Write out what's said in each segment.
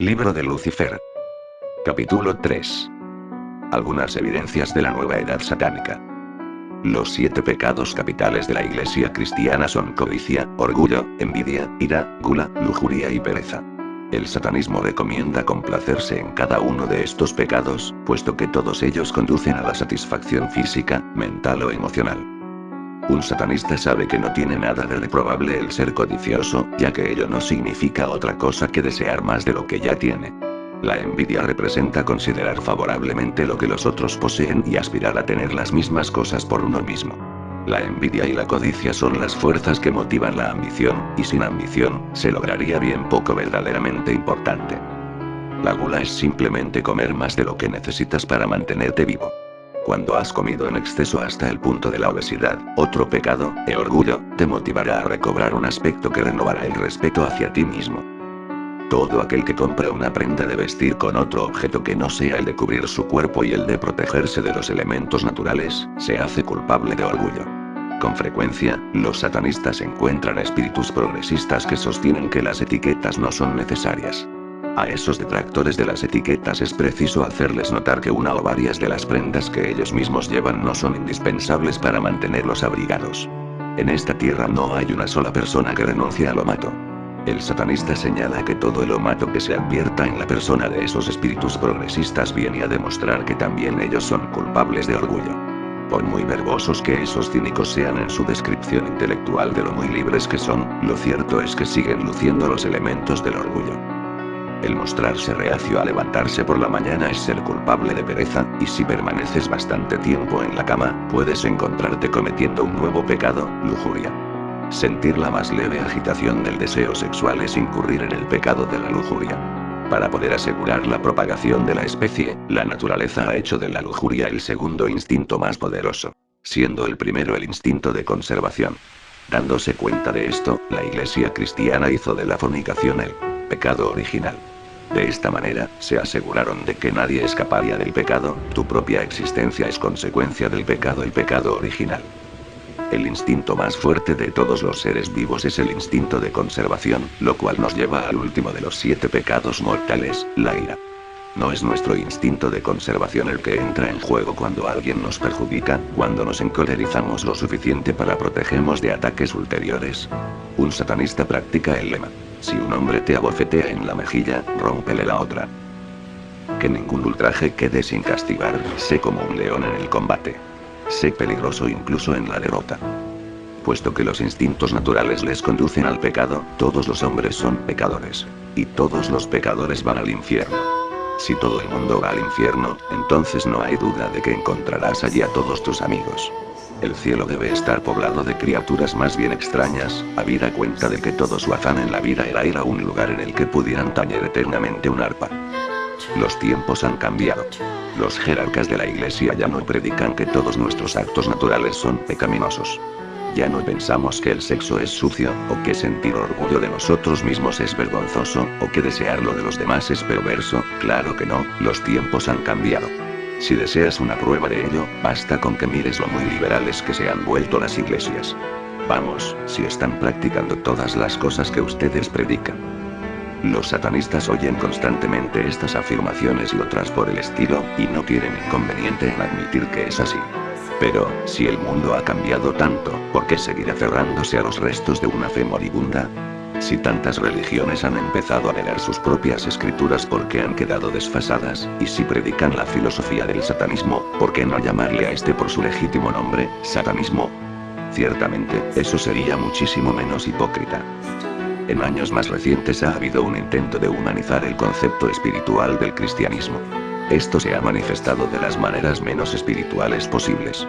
Libro de Lucifer. Capítulo 3. Algunas evidencias de la nueva edad satánica. Los 7 pecados capitales de la Iglesia cristiana son codicia, orgullo, envidia, ira, gula, lujuria y pereza. El satanismo recomienda complacerse en cada uno de estos pecados, puesto que todos ellos conducen a la satisfacción física, mental o emocional. Un satanista sabe que no tiene nada de reprobable el ser codicioso, ya que ello no significa otra cosa que desear más de lo que ya tiene. La envidia representa considerar favorablemente lo que los otros poseen y aspirar a tener las mismas cosas por uno mismo. La envidia y la codicia son las fuerzas que motivan la ambición, y sin ambición, se lograría bien poco verdaderamente importante. La gula es simplemente comer más de lo que necesitas para mantenerte vivo. Cuando has comido en exceso hasta el punto de la obesidad, otro pecado, el orgullo, te motivará a recobrar un aspecto que renovará el respeto hacia ti mismo. Todo aquel que compra una prenda de vestir con otro objeto que no sea el de cubrir su cuerpo y el de protegerse de los elementos naturales, se hace culpable de orgullo. Con frecuencia, los satanistas encuentran espíritus progresistas que sostienen que las etiquetas no son necesarias. A esos detractores de las etiquetas es preciso hacerles notar que una o varias de las prendas que ellos mismos llevan no son indispensables para mantenerlos abrigados. En esta tierra no hay una sola persona que renuncie al lomato. El satanista señala que todo el lomato que se advierta en la persona de esos espíritus progresistas viene a demostrar que también ellos son culpables de orgullo. Por muy verbosos que esos cínicos sean en su descripción intelectual de lo muy libres que son, lo cierto es que siguen luciendo los elementos del orgullo. El mostrarse reacio a levantarse por la mañana es ser culpable de pereza, y si permaneces bastante tiempo en la cama, puedes encontrarte cometiendo un nuevo pecado, lujuria. Sentir la más leve agitación del deseo sexual es incurrir en el pecado de la lujuria. Para poder asegurar la propagación de la especie, la naturaleza ha hecho de la lujuria el segundo instinto más poderoso, siendo el primero el instinto de conservación. Dándose cuenta de esto, la Iglesia cristiana hizo de la fornicación el pecado original. De esta manera, se aseguraron de que nadie escaparía del pecado, tu propia existencia es consecuencia del pecado, el pecado original. El instinto más fuerte de todos los seres vivos es el instinto de conservación, lo cual nos lleva al último de los 7 pecados mortales, la ira. ¿No es nuestro instinto de conservación el que entra en juego cuando alguien nos perjudica, cuando nos encolerizamos lo suficiente para protegernos de ataques ulteriores? Un satanista practica el lema: si un hombre te abofetea en la mejilla, rómpele la otra. Que ningún ultraje quede sin castigar, sé como un león en el combate. Sé peligroso incluso en la derrota. Puesto que los instintos naturales les conducen al pecado, todos los hombres son pecadores. Y todos los pecadores van al infierno. Si todo el mundo va al infierno, entonces no hay duda de que encontrarás allí a todos tus amigos. El cielo debe estar poblado de criaturas más bien extrañas, habida cuenta de que todo su afán en la vida era ir a un lugar en el que pudieran tañer eternamente un arpa. Los tiempos han cambiado. Los jerarcas de la Iglesia ya no predican que todos nuestros actos naturales son pecaminosos. Ya no pensamos que el sexo es sucio, o que sentir orgullo de nosotros mismos es vergonzoso, o que desear lo de los demás es perverso. Claro que no, los tiempos han cambiado. Si deseas una prueba de ello, basta con que mires lo muy liberales que se han vuelto las iglesias. Vamos, si están practicando todas las cosas que ustedes predican. Los satanistas oyen constantemente estas afirmaciones y otras por el estilo, y no tienen inconveniente en admitir que es así. Pero, si el mundo ha cambiado tanto, ¿por qué seguir aferrándose a los restos de una fe moribunda? Si tantas religiones han empezado a negar sus propias escrituras porque han quedado desfasadas, y si predican la filosofía del satanismo, ¿por qué no llamarle a este por su legítimo nombre, satanismo? Ciertamente, eso sería muchísimo menos hipócrita. En años más recientes ha habido un intento de humanizar el concepto espiritual del cristianismo. Esto se ha manifestado de las maneras menos espirituales posibles.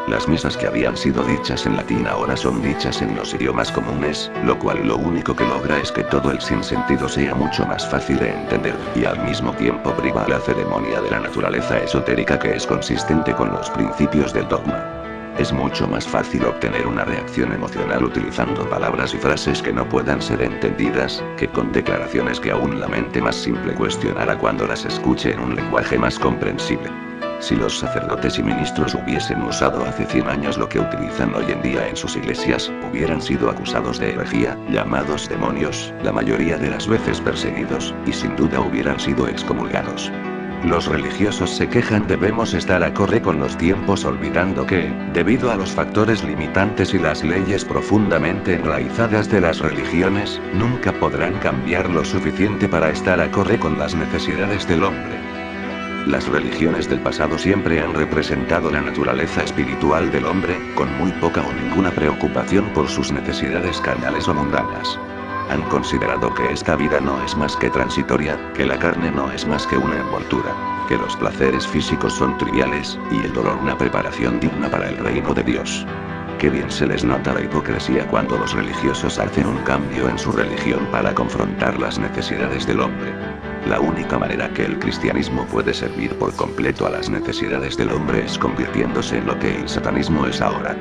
Las misas que habían sido dichas en latín ahora son dichas en los idiomas comunes, lo cual lo único que logra es que todo el sinsentido sea mucho más fácil de entender, y al mismo tiempo priva a la ceremonia de la naturaleza esotérica que es consistente con los principios del dogma. Es mucho más fácil obtener una reacción emocional utilizando palabras y frases que no puedan ser entendidas, que con declaraciones que aún la mente más simple cuestionará cuando las escuche en un lenguaje más comprensible. Si los sacerdotes y ministros hubiesen usado hace 100 años lo que utilizan hoy en día en sus iglesias, hubieran sido acusados de herejía, llamados demonios, la mayoría de las veces perseguidos, y sin duda hubieran sido excomulgados. Los religiosos se quejan debemos estar acorde con los tiempos olvidando que, debido a los factores limitantes y las leyes profundamente enraizadas de las religiones, nunca podrán cambiar lo suficiente para estar acorde con las necesidades del hombre. Las religiones del pasado siempre han representado la naturaleza espiritual del hombre, con muy poca o ninguna preocupación por sus necesidades carnales o mundanas. Han considerado que esta vida no es más que transitoria, que la carne no es más que una envoltura, que los placeres físicos son triviales, y el dolor una preparación digna para el reino de Dios. Qué bien se les nota la hipocresía cuando los religiosos hacen un cambio en su religión para confrontar las necesidades del hombre. La única manera que el cristianismo puede servir por completo a las necesidades del hombre es convirtiéndose en lo que el satanismo es ahora.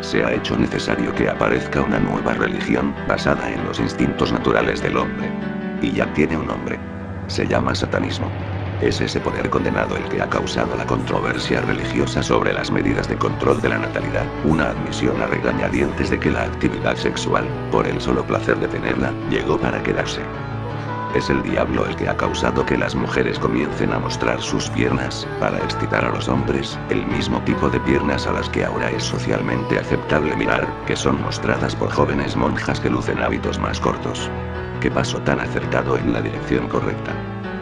Se ha hecho necesario que aparezca una nueva religión, basada en los instintos naturales del hombre. Y ya tiene un nombre. Se llama satanismo. Es ese poder condenado el que ha causado la controversia religiosa sobre las medidas de control de la natalidad, una admisión a regañadientes de que la actividad sexual, por el solo placer de tenerla, llegó para quedarse. Es el diablo el que ha causado que las mujeres comiencen a mostrar sus piernas, para excitar a los hombres, el mismo tipo de piernas a las que ahora es socialmente aceptable mirar, que son mostradas por jóvenes monjas que lucen hábitos más cortos. ¿Qué paso tan acertado en la dirección correcta?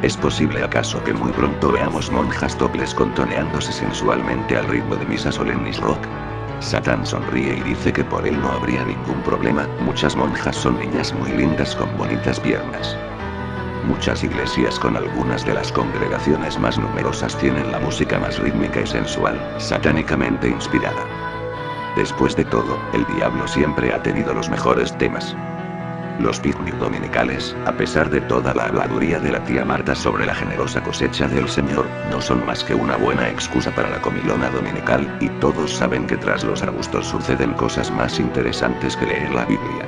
¿Es posible acaso que muy pronto veamos monjas topless contoneándose sensualmente al ritmo de misas solemnis rock? Satán sonríe y dice que por él no habría ningún problema, muchas monjas son niñas muy lindas con bonitas piernas. Muchas iglesias con algunas de las congregaciones más numerosas tienen la música más rítmica y sensual, satánicamente inspirada. Después de todo, el diablo siempre ha tenido los mejores temas. Los picnic dominicales, a pesar de toda la habladuría de la tía Marta sobre la generosa cosecha del Señor, no son más que una buena excusa para la comilona dominical, y todos saben que tras los arbustos suceden cosas más interesantes que leer la Biblia.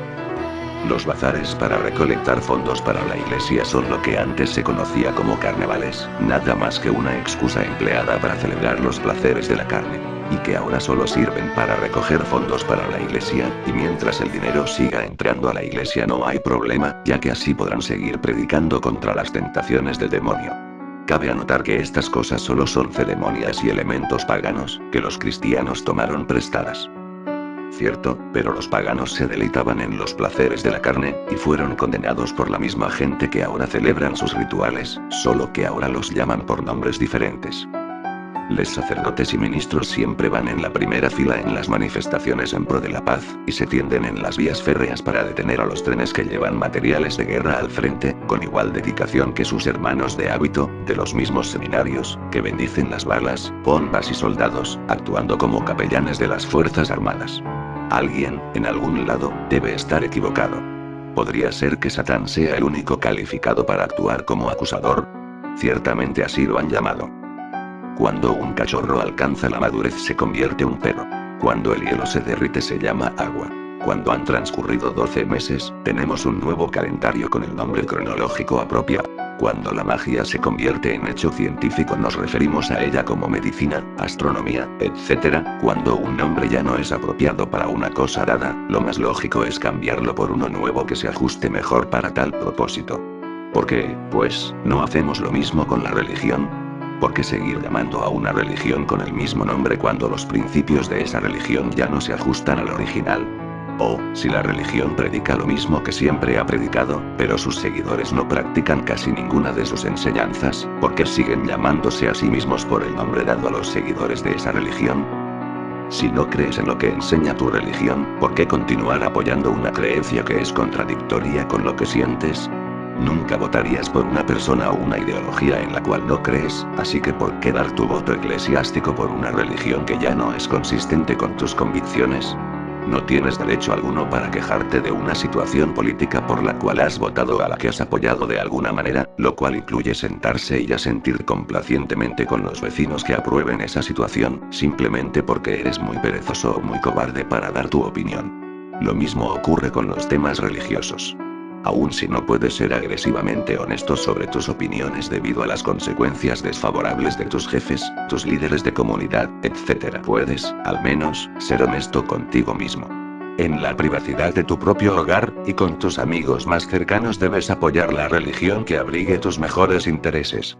Los bazares para recolectar fondos para la iglesia son lo que antes se conocía como carnavales, nada más que una excusa empleada para celebrar los placeres de la carne, y que ahora solo sirven para recoger fondos para la iglesia, y mientras el dinero siga entrando a la iglesia no hay problema, ya que así podrán seguir predicando contra las tentaciones del demonio. Cabe anotar que estas cosas solo son ceremonias y elementos paganos, que los cristianos tomaron prestadas. Cierto, pero los paganos se deleitaban en los placeres de la carne, y fueron condenados por la misma gente que ahora celebran sus rituales, solo que ahora los llaman por nombres diferentes. Los sacerdotes y ministros siempre van en la primera fila en las manifestaciones en pro de la paz, y se tienden en las vías férreas para detener a los trenes que llevan materiales de guerra al frente, con igual dedicación que sus hermanos de hábito, de los mismos seminarios, que bendicen las balas, bombas y soldados, actuando como capellanes de las Fuerzas Armadas. Alguien, en algún lado, debe estar equivocado. ¿Podría ser que Satán sea el único calificado para actuar como acusador? Ciertamente así lo han llamado. Cuando un cachorro alcanza la madurez se convierte en un perro. Cuando el hielo se derrite se llama agua. Cuando han transcurrido 12 meses, tenemos un nuevo calendario con el nombre cronológico apropiado. Cuando la magia se convierte en hecho científico nos referimos a ella como medicina, astronomía, etc. Cuando un nombre ya no es apropiado para una cosa dada, lo más lógico es cambiarlo por uno nuevo que se ajuste mejor para tal propósito. ¿Por qué, pues, no hacemos lo mismo con la religión? ¿Por qué seguir llamando a una religión con el mismo nombre cuando los principios de esa religión ya no se ajustan al original? O, si la religión predica lo mismo que siempre ha predicado, pero sus seguidores no practican casi ninguna de sus enseñanzas, ¿por qué siguen llamándose a sí mismos por el nombre dado a los seguidores de esa religión? Si no crees en lo que enseña tu religión, ¿por qué continuar apoyando una creencia que es contradictoria con lo que sientes? Nunca votarías por una persona o una ideología en la cual no crees, así que ¿por qué dar tu voto eclesiástico por una religión que ya no es consistente con tus convicciones? No tienes derecho alguno para quejarte de una situación política por la cual has votado a la que has apoyado de alguna manera, lo cual incluye sentarse y asentir complacientemente con los vecinos que aprueben esa situación, simplemente porque eres muy perezoso o muy cobarde para dar tu opinión. Lo mismo ocurre con los temas religiosos. Aun si no puedes ser agresivamente honesto sobre tus opiniones debido a las consecuencias desfavorables de tus jefes, tus líderes de comunidad, etc. Puedes, al menos, ser honesto contigo mismo. En la privacidad de tu propio hogar, y con tus amigos más cercanos debes apoyar la religión que abrigue tus mejores intereses.